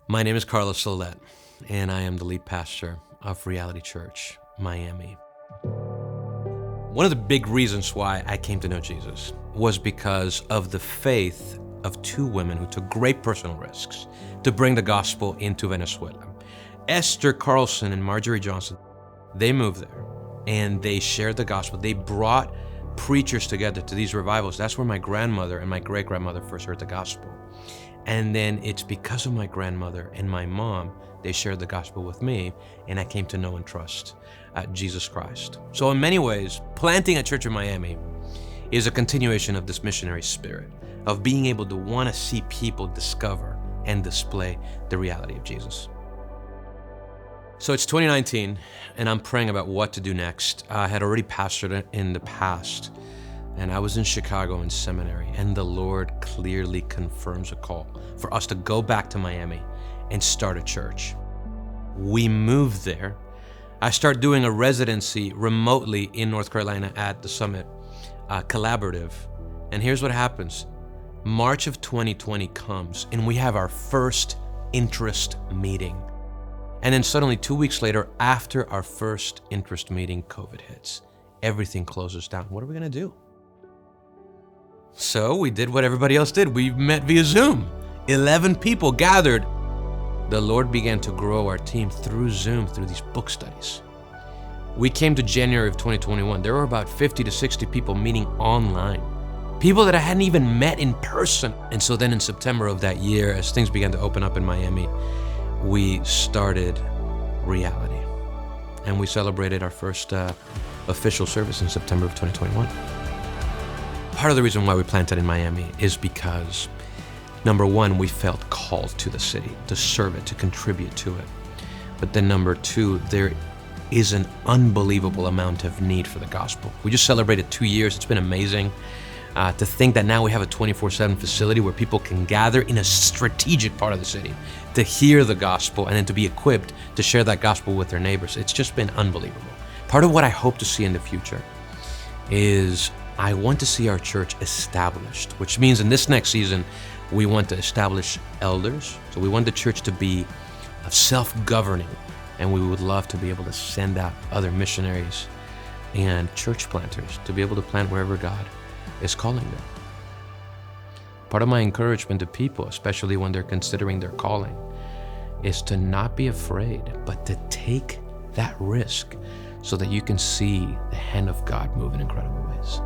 My name is Carlos Solet, and I am the lead pastor of Reality Church, Miami. One of the big reasons why I came to know Jesus was because of the faith of two women who took great personal risks to bring the gospel into Venezuela. Esther Carlson and Marjorie Johnson, they moved there and they shared the gospel. They brought preachers together to these revivals. That's where my grandmother and my great-grandmother first heard the gospel. And then it's because of my grandmother and my mom, they shared the gospel with me, and I came to know and trust Jesus Christ. So in many ways, planting a church in Miami is a continuation of this missionary spirit, of being able to want to see people discover and display the reality of Jesus. So it's 2019, and I'm praying about what to do next. I had already pastored in the past, and I was in Chicago in seminary, and the Lord clearly confirms a call for us to go back to Miami and start a church. We moved there. I start doing a residency remotely in North Carolina at the Summit Collaborative. And here's what happens. March of 2020 comes, and we have our first interest meeting. And then suddenly 2 weeks later, after our first interest meeting, COVID hits. Everything closes down. What are we gonna do? So we did what everybody else did. We met via Zoom. 11 people gathered. The Lord began to grow our team through Zoom, through these book studies. We came to January of 2021. There were about 50 to 60 people meeting online. People that I hadn't even met in person. And so then in September of that year, as things began to open up in Miami, we started Reality. And we celebrated our first official service in September of 2021. Part of the reason why we planted in Miami is because, number one, we felt called to the city, to serve it, to contribute to it. But then number two, there is an unbelievable amount of need for the gospel. We just celebrated 2 years. It's been amazing to think that now we have a 24/7 facility where people can gather in a strategic part of the city to hear the gospel and then to be equipped to share that gospel with their neighbors. It's just been unbelievable. Part of what I hope to see in the future is I want to see our church established, which means in this next season, we want to establish elders. So we want the church to be self-governing, and we would love to be able to send out other missionaries and church planters to be able to plant wherever God is calling them. Part of my encouragement to people, especially when they're considering their calling, is to not be afraid, but to take that risk so that you can see the hand of God move in incredible ways.